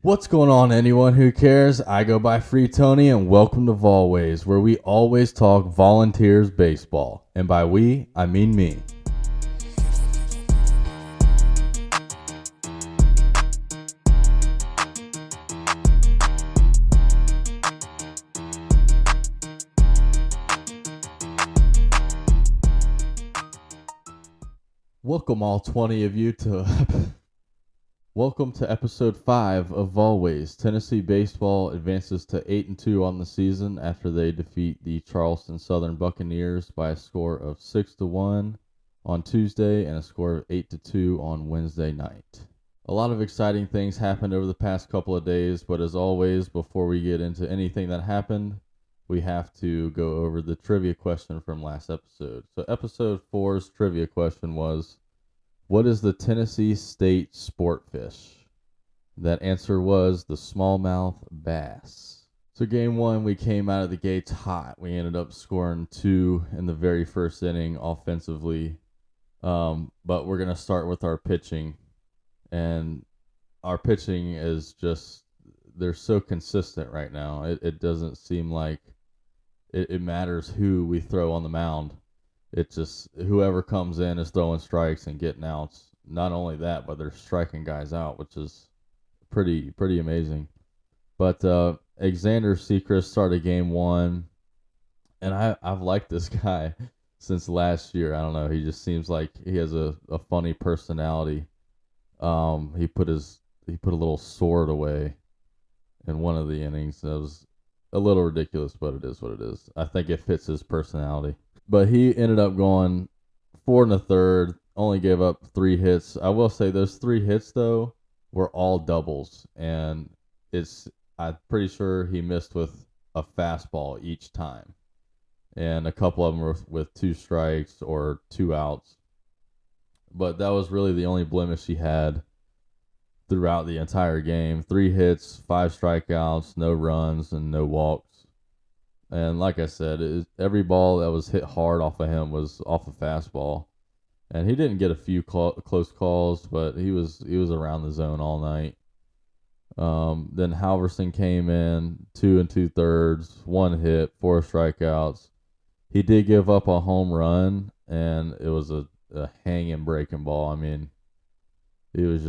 What's going on, anyone who cares? I go by Free Tony, and welcome to Volways, where we always talk volunteers baseball. And by we, I mean me. Welcome all 20 of you to welcome to episode 5 of Volways. Tennessee baseball advances to 8-2 on the season after they defeat the Charleston Southern Buccaneers by a score of 6-1 on Tuesday and a score of 8-2 on Wednesday night. A lot of exciting things happened over the past couple of days, but as always, before we get into anything that happened, we have to go over the trivia question from last episode. So episode 4's trivia question was, what is the Tennessee state sport fish? That answer was the smallmouth bass. So game 1, we came out of the gates hot. We ended up scoring 2 in the very first inning offensively. But we're going to start with our pitching. And our pitching is just, they're so consistent right now. It doesn't seem like it matters who we throw on the mound. It's just whoever comes in is throwing strikes and getting outs. Not only that, but they're striking guys out, which is pretty amazing. But Xander Sechrist started game 1, and I've liked this guy since last year. I don't know. He just seems like he has a funny personality. He put a little sword away in one of the innings. That was a little ridiculous, but it is what it is. I think it fits his personality. But he ended up going 4 1/3, only gave up 3 hits. I will say those 3 hits, though, were all doubles. And I'm pretty sure he missed with a fastball each time. And a couple of them were with 2 strikes or 2 outs. But that was really the only blemish he had throughout the entire game. 3 hits, 5 strikeouts, no runs, and no walks. And like I said, every ball that was hit hard off of him was off a fastball. And he didn't get a few close calls, but he was around the zone all night. Then Halverson came in 2 2/3, 1 hit, 4 strikeouts. He did give up a home run, and it was a hanging breaking ball. I mean, it was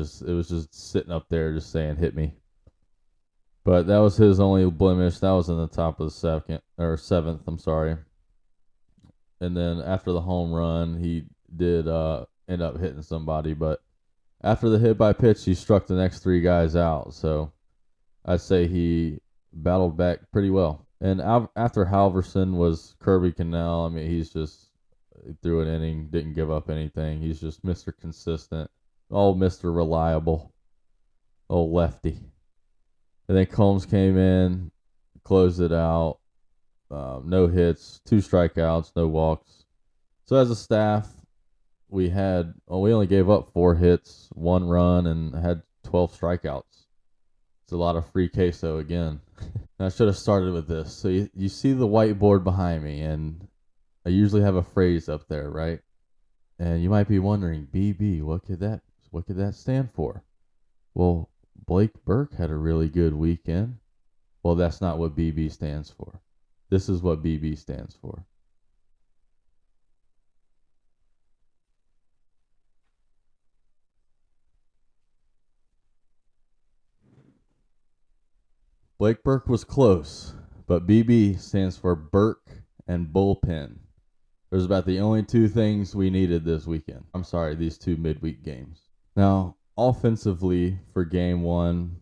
just sitting up there just saying, hit me. But that was his only blemish. That was in the top of the seventh, I'm sorry. And then after the home run, he did end up hitting somebody. But after the hit by pitch, he struck the next 3 guys out. So I'd say he battled back pretty well. And after Halverson was Kirby Cannell. I mean, he threw an inning, didn't give up anything. He's just Mr. Consistent. Mr. Reliable. Old lefty. And then Combs came in, closed it out. No hits, 2 strikeouts, no walks. So as a staff, we only gave up 4 hits, 1 run, and had 12 strikeouts. It's a lot of free queso again. I should have started with this. So you see the whiteboard behind me, and I usually have a phrase up there, right? And you might be wondering, BB, what could that stand for? Well, Blake Burke had a really good weekend. Well, that's not what BB stands for. This is what BB stands for. Blake Burke was close, but BB stands for Burke and Bullpen. There's about the only 2 things we needed this weekend. I'm sorry, these 2 midweek games. Now, offensively for game 1,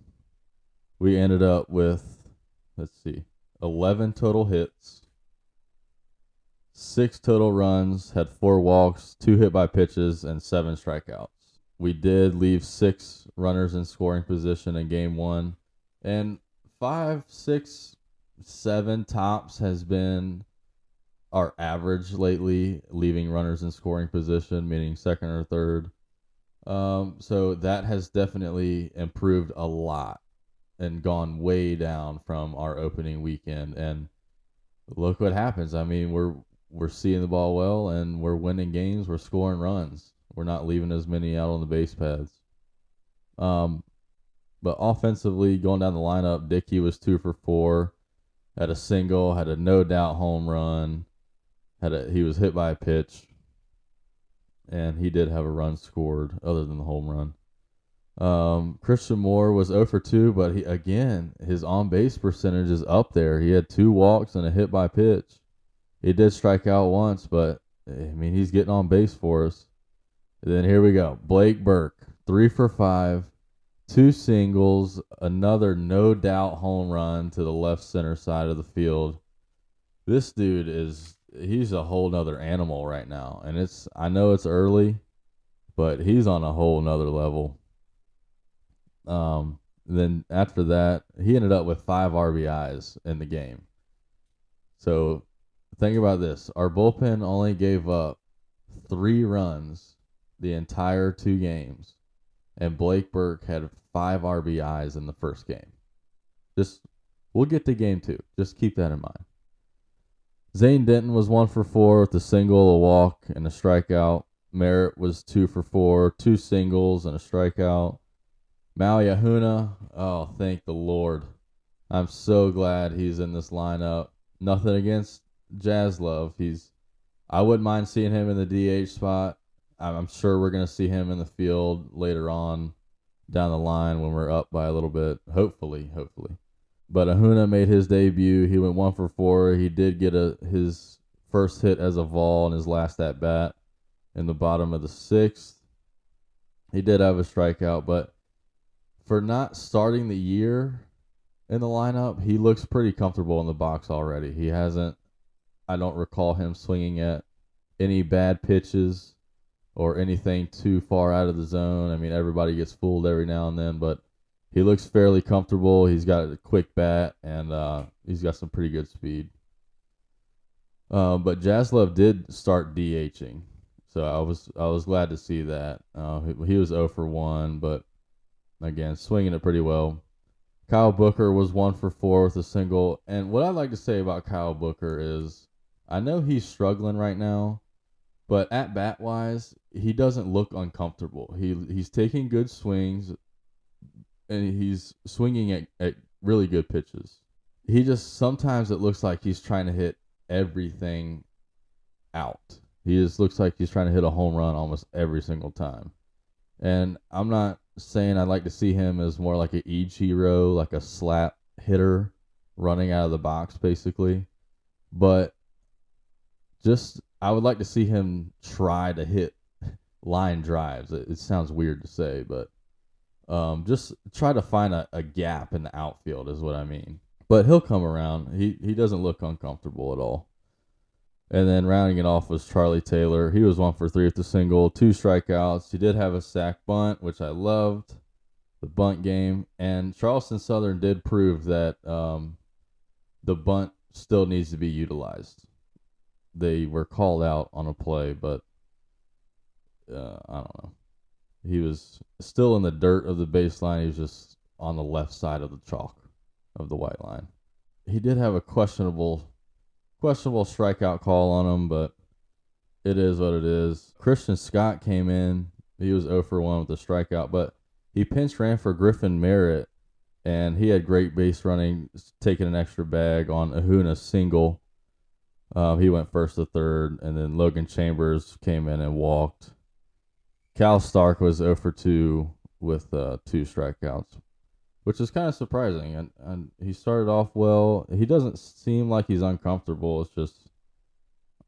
we ended up with, 11 total hits, 6 total runs, had 4 walks, 2 hit by pitches, and 7 strikeouts. We did leave 6 runners in scoring position in game 1, and 5, 6, 7 tops has been our average lately, leaving runners in scoring position, meaning second or third. So that has definitely improved a lot and gone way down from our opening weekend. And look what happens. I mean, we're seeing the ball well, and we're winning games. We're scoring runs. We're not leaving as many out on the base paths. But But offensively, going down the lineup, Dickey was 2 for 4, had a single, had a no doubt home run, he was hit by a pitch, and he did have a run scored other than the home run. Christian Moore was 0 for 2, but his on base percentage is up there. He had 2 walks and a hit by pitch. He did strike out once, but I mean, he's getting on base for us. And then here we go. Blake Burke, 3 for 5, 2 singles, another no doubt home run to the left center side of the field. This dude he's a whole nother animal right now. And I know it's early, but he's on a whole nother level. Then after that, he ended up with 5 RBIs in the game. So think about this. Our bullpen only gave up 3 runs the entire 2 games, and Blake Burke had 5 RBIs in the first game. We'll get to game 2. Just keep that in mind. Zane Denton was 1 for 4 with a single, a walk, and a strikeout. Merritt was 2 for 4, 2 singles and a strikeout. Maui Ahuna, oh, thank the Lord. I'm so glad he's in this lineup. Nothing against Jaslove. I wouldn't mind seeing him in the DH spot. I'm sure we're going to see him in the field later on down the line when we're up by a little bit. Hopefully. But Ahuna made his debut. He went 1 for 4. He did get his first hit as a Vol in his last at-bat in the bottom of the 6th. He did have a strikeout, but for not starting the year in the lineup, he looks pretty comfortable in the box already. I don't recall him swinging at any bad pitches or anything too far out of the zone. I mean, everybody gets fooled every now and then, but he looks fairly comfortable. He's got a quick bat, and he's got some pretty good speed. But Jaslove did start DHing, so I was glad to see that. He was 0 for 1, but again, swinging it pretty well. Kyle Booker was 1 for 4 with a single. And what I'd like to say about Kyle Booker is I know he's struggling right now, but at bat wise, he doesn't look uncomfortable. He's taking good swings, and he's swinging at really good pitches. He just, sometimes it looks like he's trying to hit everything out. He just looks like he's trying to hit a home run almost every single time. And I'm not saying I'd like to see him as more like an Ichiro, like a slap hitter running out of the box, basically. But I would like to see him try to hit line drives. It sounds weird to say, but just try to find a gap in the outfield is what I mean. But he'll come around. He doesn't look uncomfortable at all. And then rounding it off was Charlie Taylor. He was 1 for 3 with a single, 2 strikeouts. He did have a sac bunt, which I loved, the bunt game. And Charleston Southern did prove that the bunt still needs to be utilized. They were called out on a play, but I don't know. He was still in the dirt of the baseline. He was just on the left side of the chalk of the white line. He did have a questionable strikeout call on him, but it is what it is. Christian Scott came in. He was 0 for 1 with a strikeout, but he pinch ran for Griffin Merritt, and he had great base running, taking an extra bag on Ahuna's single. He went first to third, and then Logan Chambers came in and walked. Cal Stark was 0 for 2 with 2 strikeouts, which is kind of surprising. And he started off well. He doesn't seem like he's uncomfortable. It's just,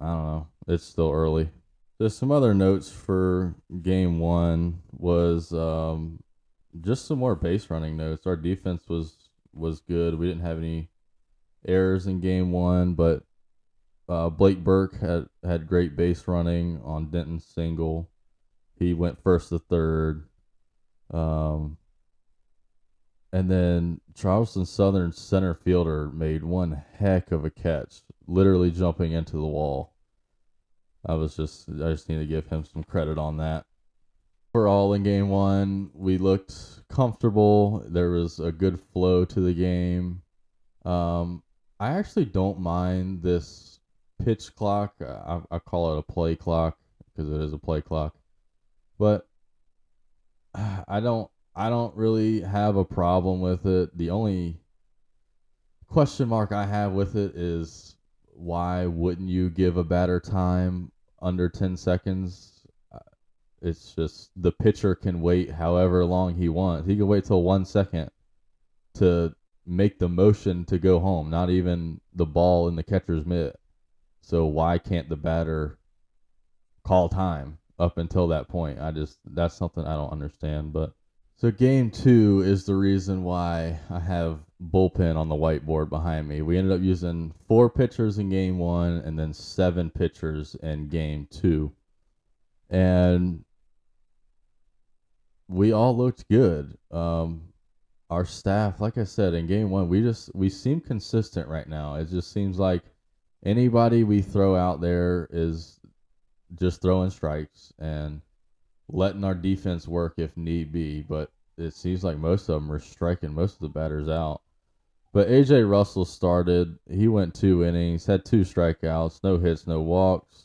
I don't know. It's still early. There's some other notes for game 1 was just some more base running notes. Our defense was good. We didn't have any errors in game 1, but Blake Burke had great base running on Denton's single. He went first to third. And then Charleston Southern center fielder made one heck of a catch, literally jumping into the wall. I just need to give him some credit on that. Overall, in game 1, we looked comfortable. There was a good flow to the game. I actually don't mind this pitch clock. I call it a play clock because it is a play clock. But I I don't really have a problem with it. The only question mark I have with it is why wouldn't you give a batter time under 10 seconds? It's just the pitcher can wait however long he wants. He can wait till 1 second to make the motion to go home, not even the ball in the catcher's mitt. So why can't the batter call time up until that point? That's something I don't understand. But so game 2 is the reason why I have bullpen on the whiteboard behind me. We ended up using 4 pitchers in game 1 and then 7 pitchers in game 2. And we all looked good. Our staff, like I said, in game 1, we seem consistent right now. It just seems like anybody we throw out there is just throwing strikes and letting our defense work if need be. But it seems like most of them are striking most of the batters out. But A.J. Russell started. He went 2 innings, had 2 strikeouts, no hits, no walks.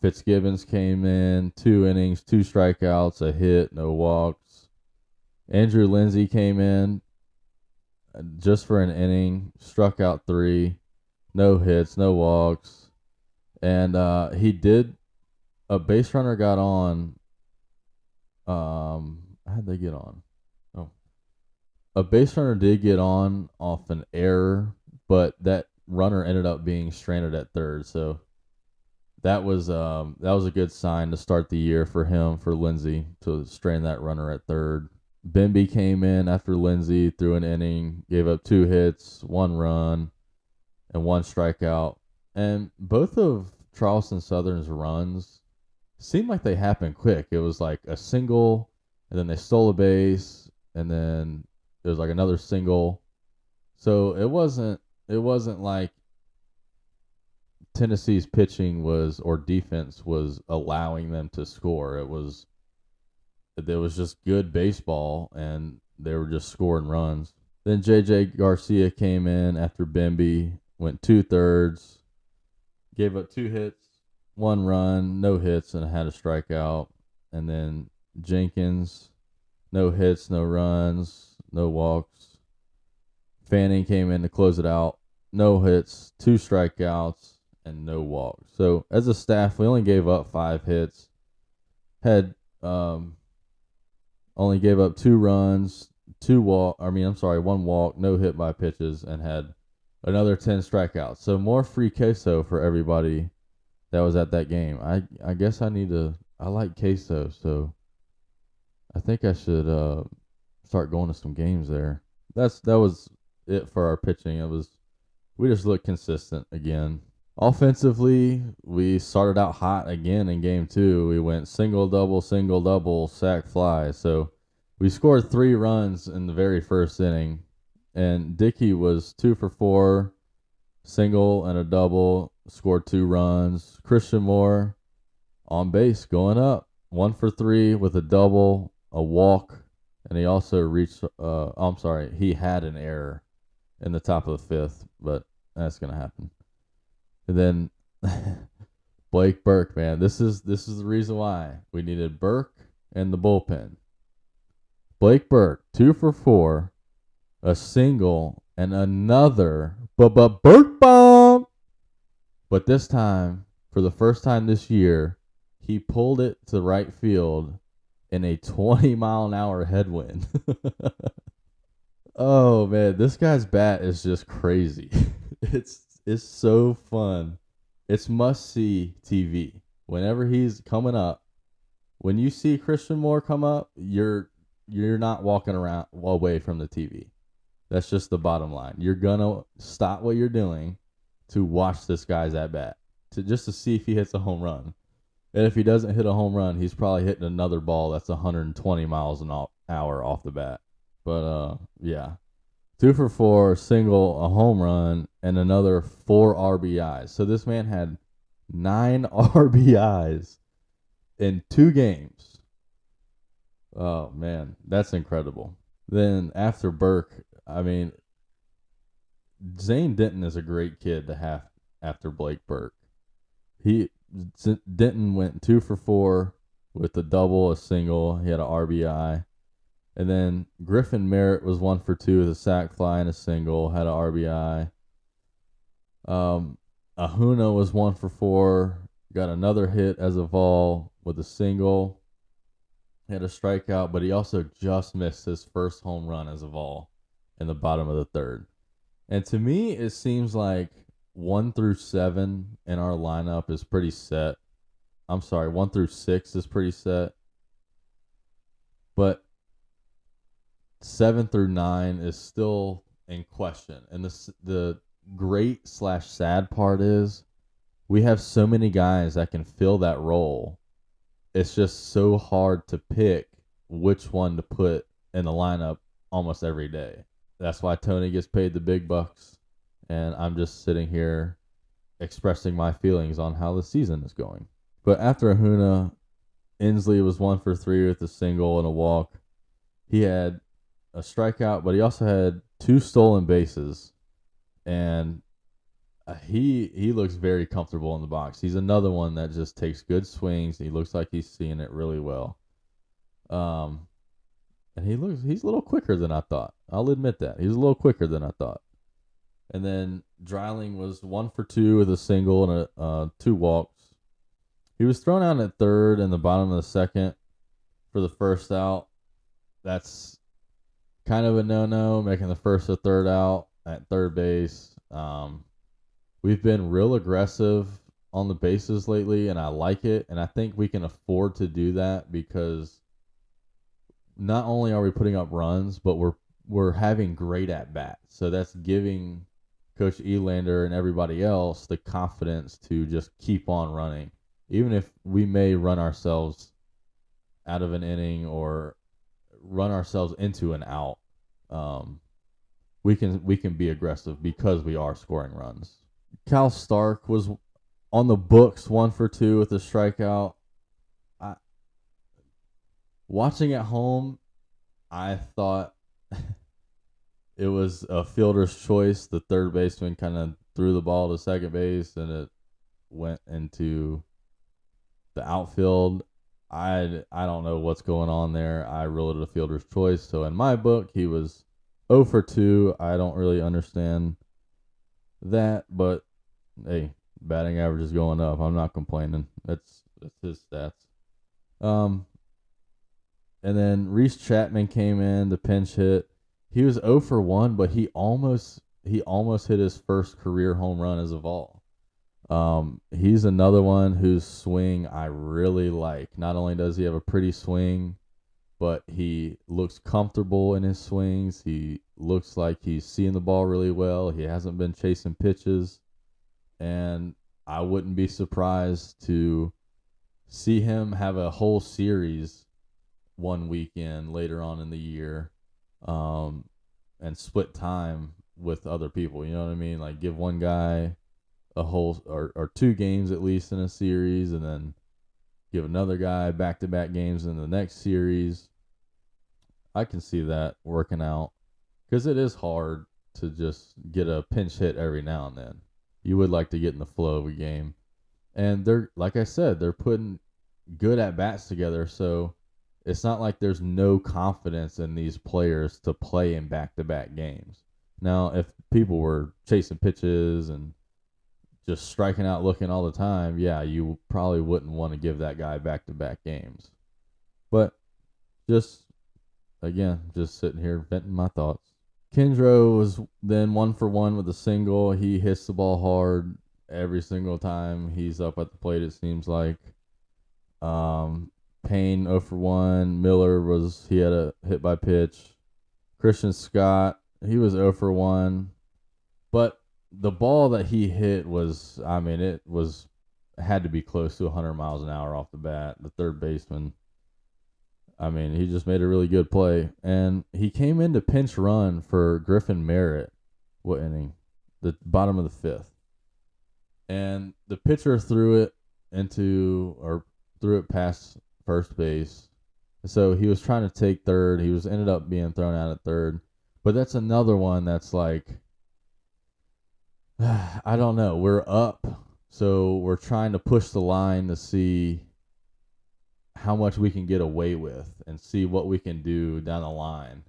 Fitzgibbons came in, 2 innings, 2 strikeouts, a hit, no walks. Andrew Lindsay came in just for an inning, struck out 3, no hits, no walks. And a base runner got on. How'd they get on? Oh, a base runner did get on off an error, but that runner ended up being stranded at third. So that was a good sign to start the year for him, for Lindsey, to strand that runner at third. Bimby came in after Lindsey, threw an inning, gave up 2 hits, 1 run, and 1 strikeout. And both of Charleston Southern's runs seemed like they happened quick. It was like a single, and then they stole a base, and then it was like another single. So it wasn't like Tennessee's pitching or defense was allowing them to score. It was just good baseball, and they were just scoring runs. Then J.J. Garcia came in after Bimby, went 2/3, gave up 2 hits, 1 run, no hits, and had a strikeout. And then Jenkins, no hits, no runs, no walks. Fanning came in to close it out, no hits, 2 strikeouts, and no walks. So as a staff, we only gave up 5 hits, had only gave up 2 runs, 1 walk, no hit by pitches, and had another 10 strikeouts. So more free queso for everybody that was at that game. I guess I like queso, so I think I should start going to some games there. That was it for our pitching. We just looked consistent again. Offensively, we started out hot again in game 2. We went single, double, sack, fly. So we scored 3 runs in the very first inning. And Dickey was 2 for 4, single and a double, scored 2 runs. Christian Moore on base, going up, 1 for 3 with a double, a walk, and he also he had an error in the top of the 5th, but that's going to happen. And then Blake Burke, man, this is the reason why we needed Burke and the bullpen. Blake Burke, 2 for 4, a single, and another Burke bomb. But this time, for the first time this year, he pulled it to right field in a 20-mile-an-hour headwind. Oh man, this guy's bat is just crazy. It's so fun. It's must-see TV. Whenever he's coming up, when you see Christian Moore come up, you're not walking around away from the TV. That's just the bottom line. You're gonna stop what you're doing to watch this guy's at bat, just to see if he hits a home run. And if he doesn't hit a home run, he's probably hitting another ball that's 120 miles an hour off the bat. But yeah. 2 for 4, single, a home run, and another 4 RBIs. So this man had 9 RBIs in 2 games. Oh, man, that's incredible. Then after Burke, I mean, Zane Denton is a great kid to have after Blake Burke. Denton went 2 for 4 with a double, a single. He had an RBI. And then Griffin Merritt was 1 for 2 with a sac fly and a single, had an RBI. Ahuna was 1 for 4, got another hit as a Vol with a single, had a strikeout, but he also just missed his first home run as a Vol in the bottom of the third. And to me, it seems like 1 through 7 in our lineup is pretty set. I'm sorry, 1 through 6 is pretty set. But 7 through 9 is still in question. And the great / sad part is we have so many guys that can fill that role. It's just so hard to pick which one to put in the lineup almost every day. That's why Tony gets paid the big bucks, and I'm just sitting here expressing my feelings on how the season is going. But after Ahuna, Inslee was 1 for 3 with a single and a walk. He had a strikeout, but he also had 2 stolen bases, and he looks very comfortable in the box. He's another one that just takes good swings. He looks like he's seeing it really well. And he's a little quicker than I thought. I'll admit that. He's a little quicker than I thought. And then Dreiling was 1 for 2 with a single and 2 walks. He was thrown out at third in the bottom of the second for the first out. That's kind of a no-no, making the first or third out at third base. We've been real aggressive on the bases lately, and I like it. And I think we can afford to do that because not only are we putting up runs, but we're having great at-bats. So that's giving Coach Elander and everybody else the confidence to just keep on running. Even if we may run ourselves out of an inning or run ourselves into an out, we can be aggressive because we are scoring runs. Cal Stark was on the books 1 for 2 with a strikeout. Watching at home, I thought it was a fielder's choice. The third baseman kind of threw the ball to second base, and it went into the outfield. I don't know what's going on there. I ruled it a fielder's choice. So in my book, he was 0 for 2. I don't really understand that, but hey, batting average is going up. I'm not complaining. That's his stats. And then Reese Chapman came in to pinch hit. He was 0 for 1, but he almost hit his first career home run as a Vol. He's another one whose swing I really like. Not only does he have a pretty swing, but he looks comfortable in his swings. He looks like he's seeing the ball really well. He hasn't been chasing pitches, and I wouldn't be surprised to see him have a whole series one weekend later on in the year, and split time with other people. You know what I mean? Like give one guy a whole or 2 games at least in a series, and then give another guy back-to-back games in the next series. I can see that working out because it is hard to just get a pinch hit every now and then. You would like to get in the flow of a game. And they're, like I said, they're putting good at-bats together, so it's not like there's no confidence in these players to play in back-to-back games. Now, if people were chasing pitches and just striking out looking all the time, yeah, you probably wouldn't want to give that guy back-to-back games. But just sitting here venting my thoughts. Kendro was then 1 for 1 with a single. He hits the ball hard every single time he's up at the plate, it seems like. Payne 0 for 1. Miller he had a hit by pitch. Christian Scott, he was 0 for 1. But the ball that he hit was, had to be close to 100 miles an hour off the bat. The third baseman, he just made a really good play. And he came in to pinch run for Griffin Merritt. What inning? The bottom of the 5th. And the pitcher threw it past first base. So he was trying to take third. He ended up being thrown out at third. But that's another one that's like, I don't know. We're up, so we're trying to push the line to see how much we can get away with and see what we can do down the line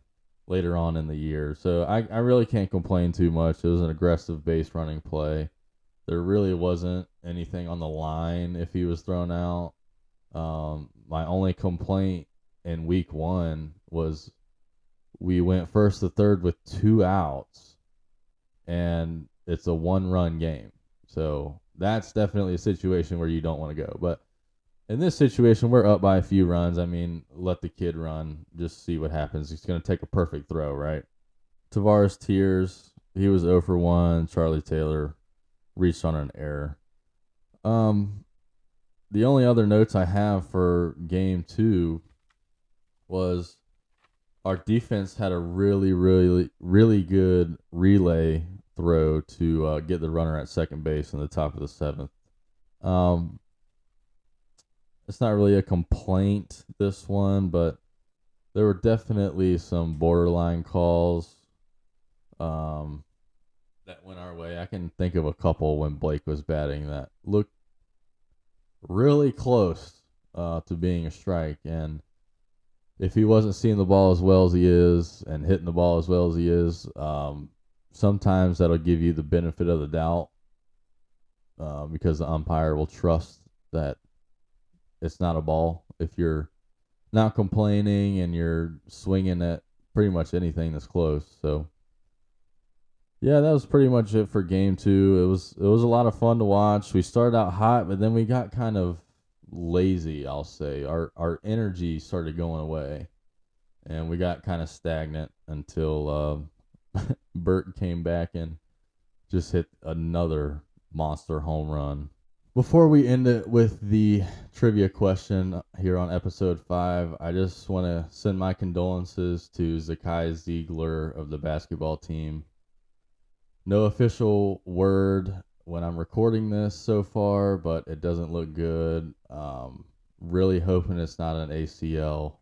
later on in the year. So I really can't complain too much. It was an aggressive base running play. There really wasn't anything on the line if he was thrown out. My only complaint in week 1 was we went first to third with 2 outs, and it's a 1-run game. So that's definitely a situation where you don't want to go. But in this situation, we're up by a few runs. I mean, let the kid run. Just see what happens. He's going to take a perfect throw, right? Tavares Tears, he was 0 for 1. Charlie Taylor reached on an error. The only other notes I have for game 2 was our defense had a really, really, really good relay throw to get the runner at second base in the top of the 7th. It's not really a complaint, this one, but there were definitely some borderline calls that went our way. I can think of a couple when Blake was batting that looked really close to being a strike. And if he wasn't seeing the ball as well as he is and hitting the ball as well as he is, sometimes that'll give you the benefit of the doubt because the umpire will trust that it's not a ball if you're not complaining and you're swinging at pretty much anything that's close. So yeah, that was pretty much it for game 2. It was a lot of fun to watch. We started out hot, but then we got kind of lazy, I'll say. Our energy started going away, and we got kind of stagnant until Burt came back and just hit another monster home run. Before we end it with the trivia question here on episode 5, I just want to send my condolences to Zakai Ziegler of the basketball team. No official word when I'm recording this so far, but it doesn't look good. Really hoping it's not an ACL,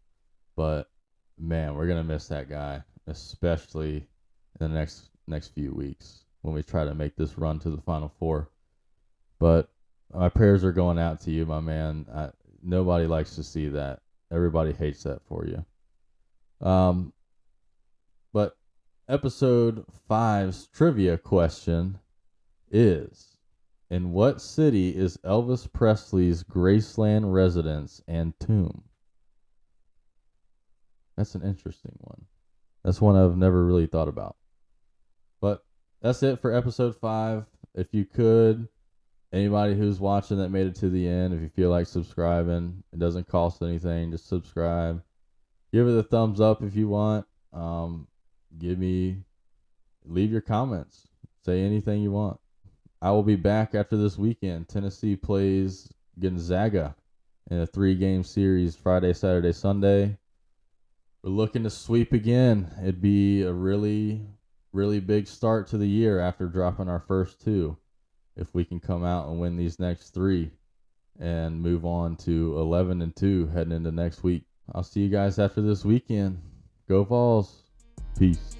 but man, we're going to miss that guy, especially in the next few weeks when we try to make this run to the Final Four. But my prayers are going out to you, my man. Nobody likes to see that. Everybody hates that for you. But episode 5's trivia question is, in what city is Elvis Presley's Graceland residence and tomb? That's an interesting one. That's one I've never really thought about. But that's it for episode 5. If you could, anybody who's watching that made it to the end, if you feel like subscribing, it doesn't cost anything. Just subscribe. Give it a thumbs up if you want. Leave your comments. Say anything you want. I will be back after this weekend. Tennessee plays Gonzaga in a 3-game series, Friday, Saturday, Sunday. We're looking to sweep again. It'd be a really, really big start to the year after dropping our first 2. If we can come out and win these next 3 and move on to 11-2 heading into next week. I'll see you guys after this weekend. Go Vols. Peace.